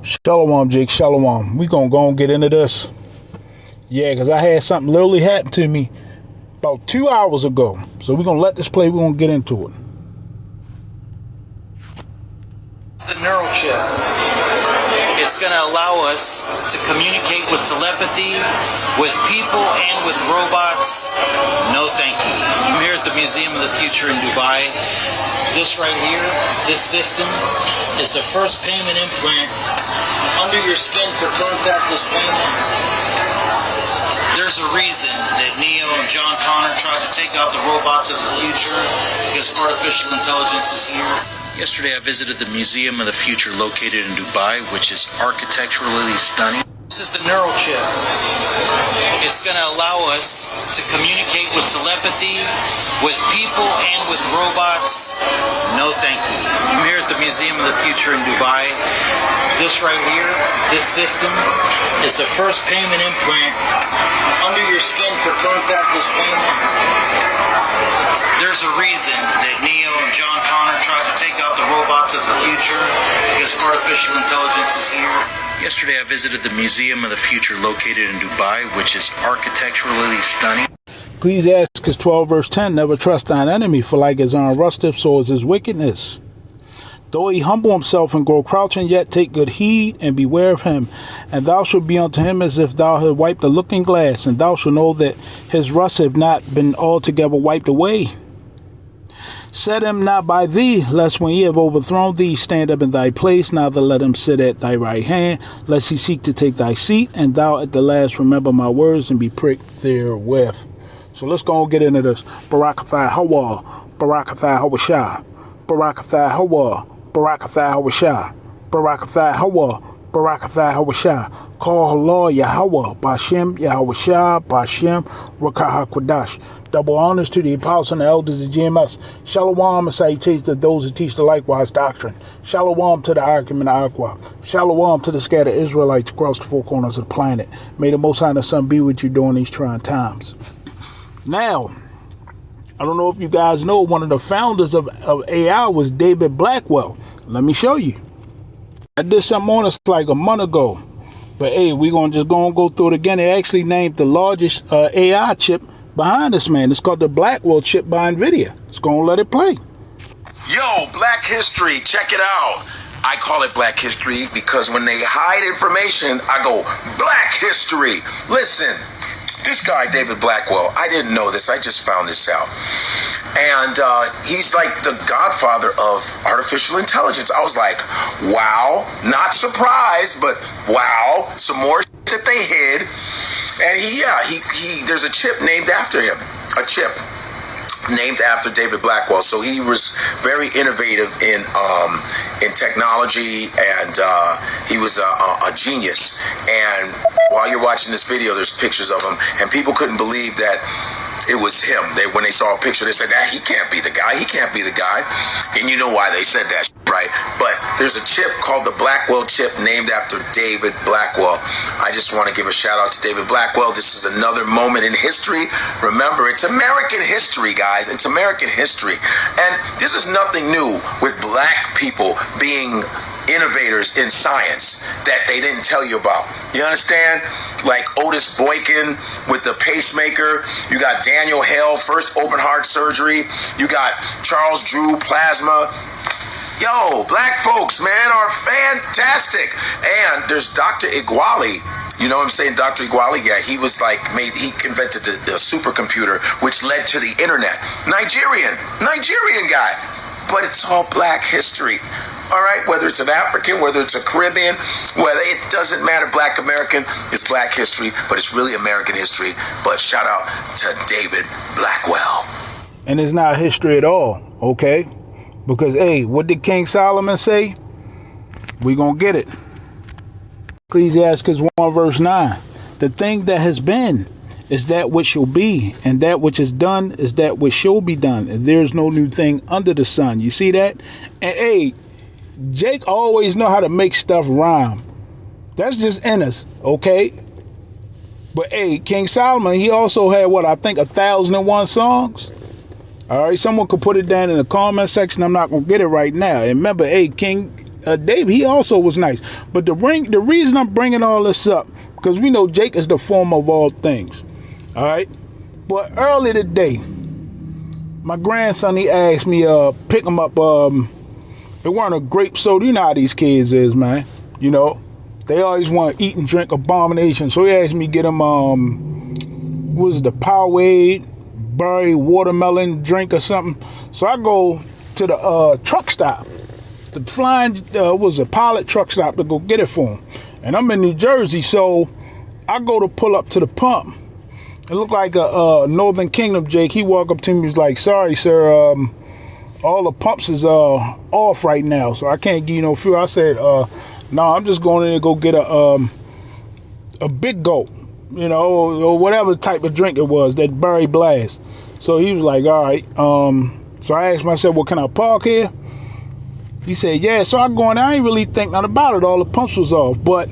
Shalom, Jake. Shalom. We gonna go and get into this. Yeah, because I had something literally happen to me about 2 hours ago. So we're gonna let this play. We're gonna get into it. The neural chip. It's going to allow us to communicate with telepathy, with people, and with robots. No thank you. I'm here at the Museum of the Future in Dubai. This right here, this system, is the first payment implant under your skin for contactless payment. There's a reason that Neo and John Connor tried to take out the robots of the future, because artificial intelligence is here. Yesterday I visited the Museum of the Future located in Dubai, which is architecturally stunning. This is the neural chip. It's going to allow us to communicate with telepathy, with people, and with robots. No thank you. I'm here at the Museum of the Future in Dubai. This right here, this system, is the first payment implant under your skin for contactless payment. There's a reason that Neo and John Connor tried to take out the robots of the future, because artificial intelligence is here. Yesterday I visited the Museum of the Future located in Dubai, which is architecturally stunning. Ecclesiastes 12 verse 10, never trust thine enemy, for like his iron rusteth, so is his wickedness. Though he humble himself and grow crouching, yet take good heed and beware of him. And thou shalt be unto him as if thou had wiped a looking glass, and thou shalt know that his rust have not been altogether wiped away. Set him not by thee, lest when he have overthrown thee, stand up in thy place, neither let him sit at thy right hand, lest he seek to take thy seat, and thou at the last remember my words and be pricked therewith. So let's go and get into this. Barakathai Hawa, Barakathai Hawashah, Barakathai Hawa, Barakathai Hawashah, Barakathai Hawa, Barakathai Hawashah. Call Allah Yahweh, Bashem, Yahweh Bashem, Rakaha Kwadash. Double honors to the apostles and the elders of GMS. Shalom and salutations to those who teach the likewise doctrine. Shalom to the argument of Aqua. Shalom to the scattered Israelites across the four corners of the planet. May the Most High and the Son be with you during these trying times. Now, I don't know if you guys know, one of the founders of AI was David Blackwell. Let me show you. I did something on this like a month ago. But hey, we're going to just go through it again. They actually named the largest AI chip behind this man. It's called the Blackwell chip by NVIDIA. It's going to let it play. Yo, Black History, check it out. I call it Black History because when they hide information, I go, Black History. Listen, this guy, David Blackwell, I didn't know this. I just found this out. And he's like the godfather of artificial intelligence. I was like, wow, not surprised, but wow, some more that they hid. And he there's a chip named after him, a chip named after David Blackwell. So he was very innovative in technology, and he was a genius. And while you're watching this video, there's pictures of him, and people couldn't believe that it was him. When they saw a picture, they said, he can't be the guy. He can't be the guy. And you know why they said that, right? But there's a chip called the Blackwell chip named after David Blackwell. I just want to give a shout out to David Blackwell. This is another moment in history. Remember, it's American history, guys. It's American history. And this is nothing new with black people being innovators in science that they didn't tell you about. You understand? Like Otis Boykin with the pacemaker. You got Daniel Hale, first open heart surgery. You got Charles Drew, plasma. Yo, black folks, man, are fantastic. And there's Dr. Iguali. You know what I'm saying? Dr. Iguali, yeah, he was like, he invented the supercomputer, which led to the internet. Nigerian guy. But it's all black history. All right, whether it's an African, whether it's a Caribbean, whether it doesn't matter, black American, it's black history, but it's really American history. But shout out to David Blackwell. And it's not history at all, okay? Because, hey, what did King Solomon say? We gonna get it. Ecclesiastes 1 verse 9. The thing that has been is that which shall be, and that which is done is that which shall be done. And there's no new thing under the sun. You see that? And, hey, Jake always know how to make stuff rhyme. That's just in us, okay? But hey, King Solomon, he also had what, I think 1,001 songs. All right, someone could put it down in the comment section. I'm not gonna get it right now. And remember, hey, King Dave, he also was nice. But the reason I'm bringing all this up, because we know Jake is the form of all things. All right? But early today, my grandson, he asked me pick him up. It weren't a grape soda. You know how these kids is, man. You know, they always want to eat and drink abomination. So he asked me get him what was the Powerade berry watermelon drink or something. So I go to the truck stop, the flying was a Pilot truck stop, to go get it for him. And I'm in New Jersey, so I go to pull up to the pump. It looked like a Northern Kingdom Jake. He walked up to me, he's like, "Sorry, sir, all the pumps is off right now, so I can't give you no fuel." I said, "No, I'm just going in to go get a big gulp, you know, or whatever type of drink it was, that Berry Blast." So he was like, "All right." So I asked him, I said, "Well, can I park here?" He said, "Yeah." So I go in, I ain't really think nothing about it. All the pumps was off, but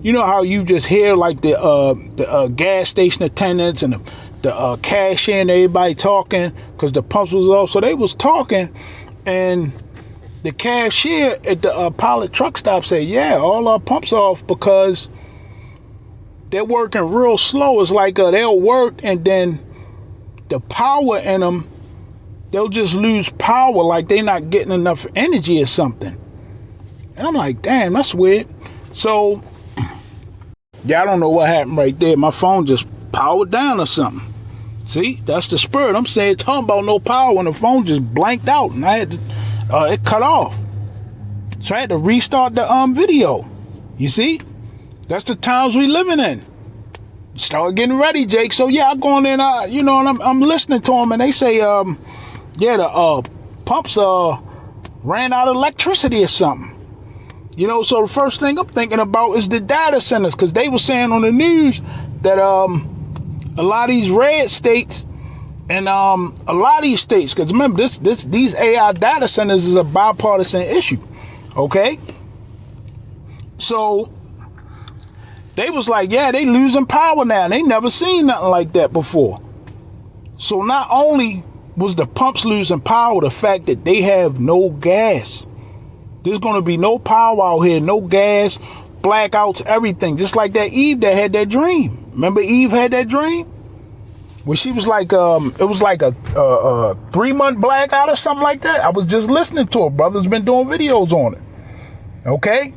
you know how you just hear like the gas station attendants and the cashier and everybody talking because the pumps was off. So they was talking, and the cashier at the Pilot truck stop said, "Yeah, all our pumps off because they're working real slow. It's like they'll work and then the power in them, they'll just lose power, like they're not getting enough energy or something." And I'm like, damn, that's weird. So yeah, I don't know what happened right there. My phone just powered down or something. See, that's the spirit. I'm saying, talking about no power when the phone just blanked out and I had to, it cut off. So I had to restart the video. You see, that's the times we living in. Start getting ready, Jake. So yeah, I go in there, you know, and I'm listening to them, and they say, yeah, the pumps ran out of electricity or something. You know, so the first thing I'm thinking about is the data centers, because they were saying on the news that a lot of these red states and a lot of these states, because remember these AI data centers is a bipartisan issue, okay? So they was like, yeah, they losing power now. They never seen nothing like that before. So not only was the pumps losing power, the fact that they have no gas. There's going to be no power out here, no gas, blackouts, everything. Just like that Eve that had that dream. Remember Eve had that dream? Where she was like, it was like a 3-month blackout or something like that. I was just listening to her. Brother's been doing videos on it. Okay?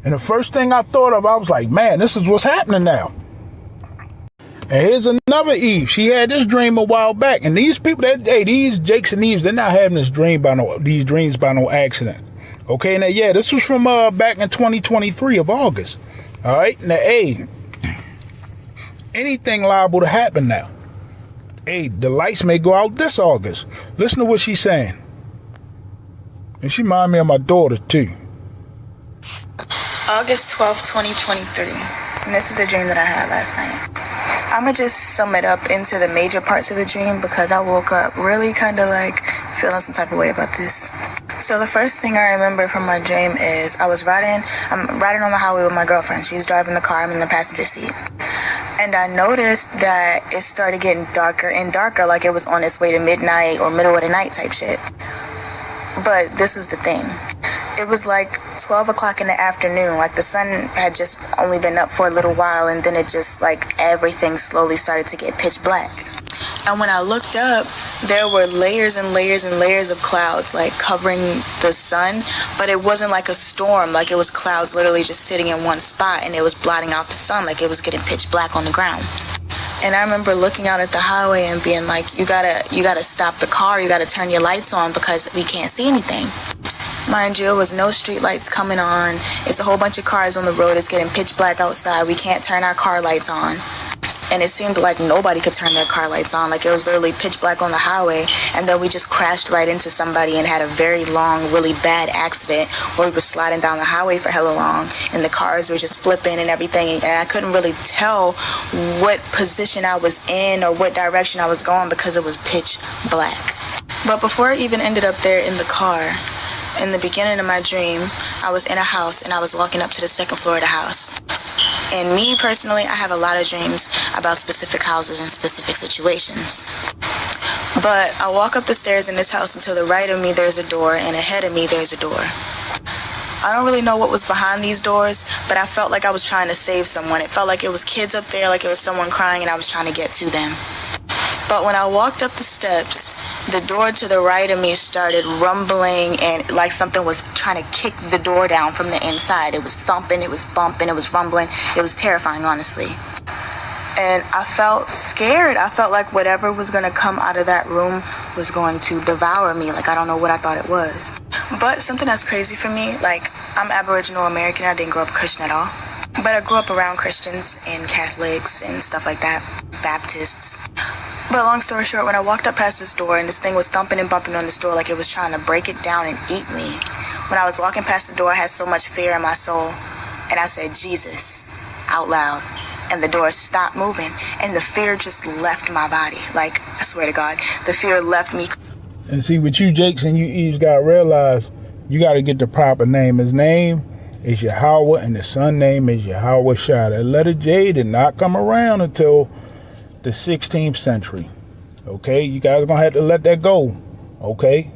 And the first thing I thought of, I was like, man, this is what's happening now. And here's another Eve. She had this dream a while back. And these people, these Jakes and Eves, they're not having these dreams by no accident. Okay, now, yeah, this was from back in 2023 of August. All right, now, hey, anything liable to happen now. Hey, the lights may go out this August. Listen to what she's saying. And she reminded me of my daughter, too. August 12th, 2023. And this is a dream that I had last night. I'm going to just sum it up into the major parts of the dream because I woke up really kind of like feeling some type of way about this. So the first thing I remember from my dream is I'm riding on the highway with my girlfriend. She's driving the car, I'm in the passenger seat. And I noticed that it started getting darker and darker, like it was on its way to midnight or middle of the night type shit. But this is the thing. It was like 12 o'clock in the afternoon, like the sun had just only been up for a little while, and then it just like everything slowly started to get pitch black. And when I looked up, there were layers and layers and layers of clouds like covering the sun, but it wasn't like a storm, like it was clouds literally just sitting in one spot and it was blotting out the sun, like it was getting pitch black on the ground. And I remember looking out at the highway and being like, you gotta stop the car, you gotta turn your lights on because we can't see anything. Mind you, there was no street lights coming on. It's a whole bunch of cars on the road. It's getting pitch black outside. We can't turn our car lights on. And it seemed like nobody could turn their car lights on. Like it was literally pitch black on the highway. And then we just crashed right into somebody and had a very long, really bad accident where we were sliding down the highway for hella long. And the cars were just flipping and everything. And I couldn't really tell what position I was in or what direction I was going because it was pitch black. But before I even ended up there in the car, in the beginning of my dream, I was in a house and I was walking up to the second floor of the house. And me personally, I have a lot of dreams about specific houses and specific situations. But I walk up the stairs in this house and to the right of me there's a door and ahead of me there's a door. I don't really know what was behind these doors, but I felt like I was trying to save someone. It felt like it was kids up there, like it was someone crying, and I was trying to get to them. But when I walked up the steps, the door to the right of me started rumbling, and like something was trying to kick the door down from the inside. It was thumping, it was bumping, it was rumbling. It was terrifying, honestly. And I felt scared. I felt like whatever was going to come out of that room was going to devour me. Like, I don't know what I thought it was. But something that's crazy for me, like, I'm Aboriginal American. I didn't grow up Christian at all. But I grew up around Christians and Catholics and stuff like that, Baptists. But long story short, when I walked up past this door and this thing was thumping and bumping on this door like it was trying to break it down and eat me. When I was walking past the door, I had so much fear in my soul. And I said, Jesus, out loud. And the door stopped moving, and the fear just left my body. Like, I swear to God, the fear left me. And see, with you, Jason, you just got to realize you got to get the proper name. His name is Yahweh, and his son name is Yahweh Shai. That letter J did not come around until the 16th century. Okay? You guys are going to have to let that go. Okay?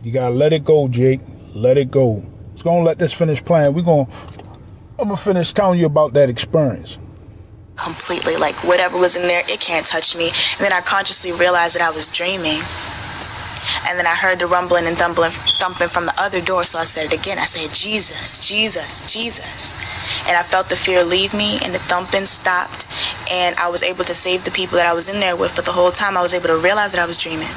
You got to let it go, Jake. Let it go. It's going to let this finish playing. I'm going to finish telling you about that experience. Completely, like whatever was in there, it can't touch me. And then I consciously realized that I was dreaming. And then I heard the rumbling and thumping from the other door, so I said it again. I said, Jesus, Jesus, Jesus. And I felt the fear leave me, and the thumping stopped, and I was able to save the people that I was in there with. But the whole time I was able to realize that I was dreaming.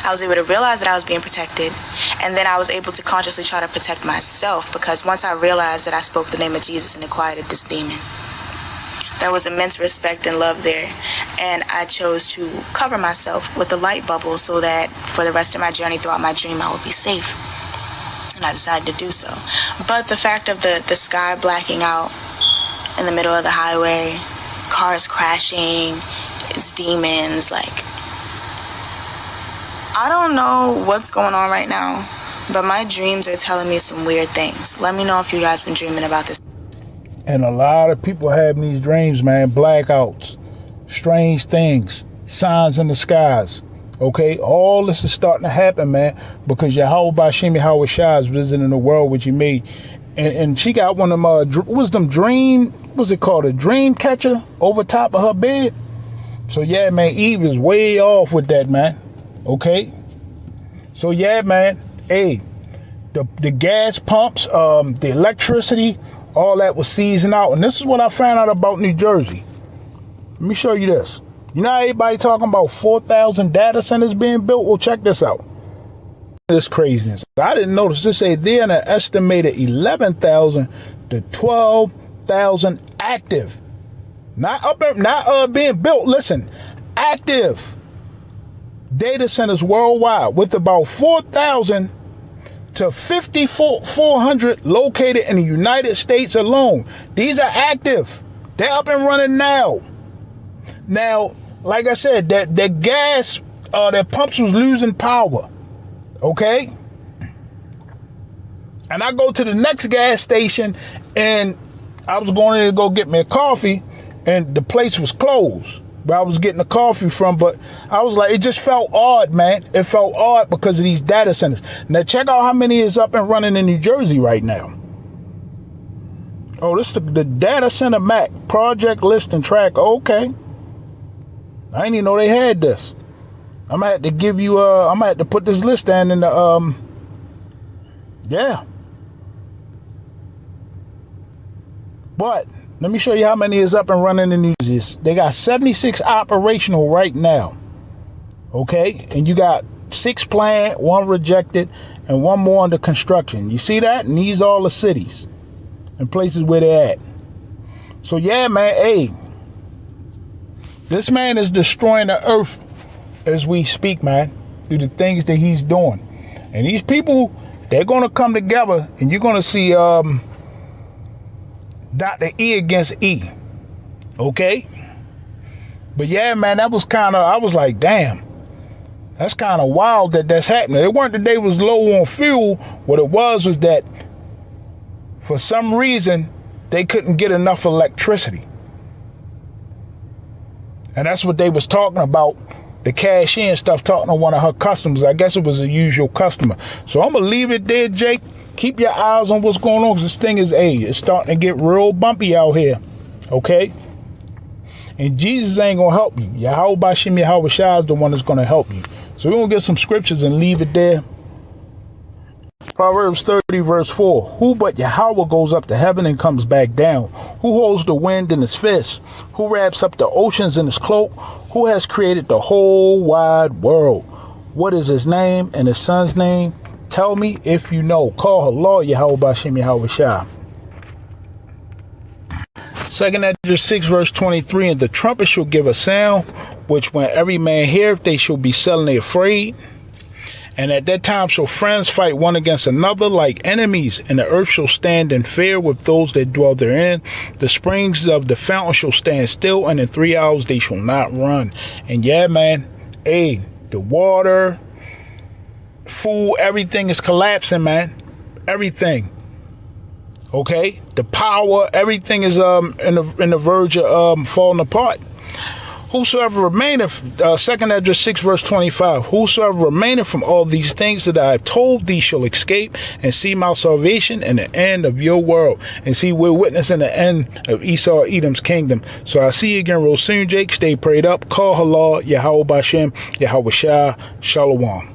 I was able to realize that I was being protected, and then I was able to consciously try to protect myself, because once I realized that I spoke the name of Jesus and it quieted this demon, there was immense respect and love there, and I chose to cover myself with a light bubble so that for the rest of my journey throughout my dream I would be safe, and I decided to do so. But the fact of the sky blacking out in the middle of the highway, cars crashing, it's demons, like, I don't know what's going on right now, but my dreams are telling me some weird things. Let me know if you guys been dreaming about this. And a lot of people have these dreams, man. Blackouts, strange things, signs in the skies. Okay, all this is starting to happen, man, because Yahweh Bashim Yahweh Shai is visiting the world which he made. And she got one of them, what's it called, a dream catcher over top of her bed. So yeah, man, Eve is way off with that, man. Okay, so yeah, man, hey, the gas pumps, the electricity, all that was seizing out. And this is what I found out about New Jersey. Let me show you this. You know how everybody talking about 4,000 data centers being built? Well, check this out. This craziness. I didn't notice this. Say they're in an estimated 11,000 to 12,000 active. Not being built. Listen, active data centers worldwide, with about 4,000 to 5,400 located in the United States alone. These are active. They're up and running now. Now, like I said, that gas, that pumps was losing power. Okay? And I go to the next gas station, and I was going in to go get me a coffee, and the place was closed where I was getting the coffee from. But I was like, it just felt odd, man. It felt odd because of these data centers. Now check out how many is up and running in New Jersey right now. Oh, this is the data center map project list and track. Okay, I didn't even know they had this. I'm gonna have to give you I'm gonna have to put this list down in the yeah. But let me show you how many is up and running in New Jersey. They got 76 operational right now. Okay? And you got 6 planned, 1 rejected, and 1 more under construction. You see that? And these are all the cities and places where they're at. So yeah, man, hey, this man is destroying the earth as we speak, man, through the things that he's doing. And these people, they're going to come together, and you're going to see Dr. E against E. Okay? But yeah, man, that was kind of, I was like, damn, that's kind of wild that that's happening. It weren't that they was low on fuel. What it was that for some reason they couldn't get enough electricity. And that's what they was talking about. The cashier and stuff, talking to one of her customers. I guess it was a usual customer. So I'm going to leave it there, Jake. Keep your eyes on what's going on, because this thing is, it's starting to get real bumpy out here. Okay? And Jesus ain't going to help you. Yahweh Bashem Yahweh Shai is the one that's going to help you. So we're going to get some scriptures and leave it there. Proverbs 30 verse 4. Who but Yahweh goes up to heaven and comes back down? Who holds the wind in his fist? Who wraps up the oceans in his cloak? Who has created the whole wide world? What is his name and his son's name? Tell me if you know. Call Allah Yahweh Bashem Yahweh Shai. 2nd Esdras 6 verse 23. And the trumpet shall give a sound, which when every man heareth, they shall be suddenly afraid. And at that time shall friends fight one against another like enemies, and the earth shall stand in fear with those that dwell therein. The springs of the fountain shall stand still, and in 3 hours they shall not run. And yeah, man, the water, food, everything is collapsing, man. Everything. Okay? The power, everything is in the verge of falling apart. Whosoever remaineth, 2nd Esdras 6 verse 25, whosoever remaineth from all these things that I have told thee shall escape and see my salvation and the end of your world. And see, we're witnessing the end of Esau, Edom's kingdom. So I see you again real soon, Jake. Stay prayed up. Call Allah, Yahweh Bashem, Yahweh Shai, Shalom.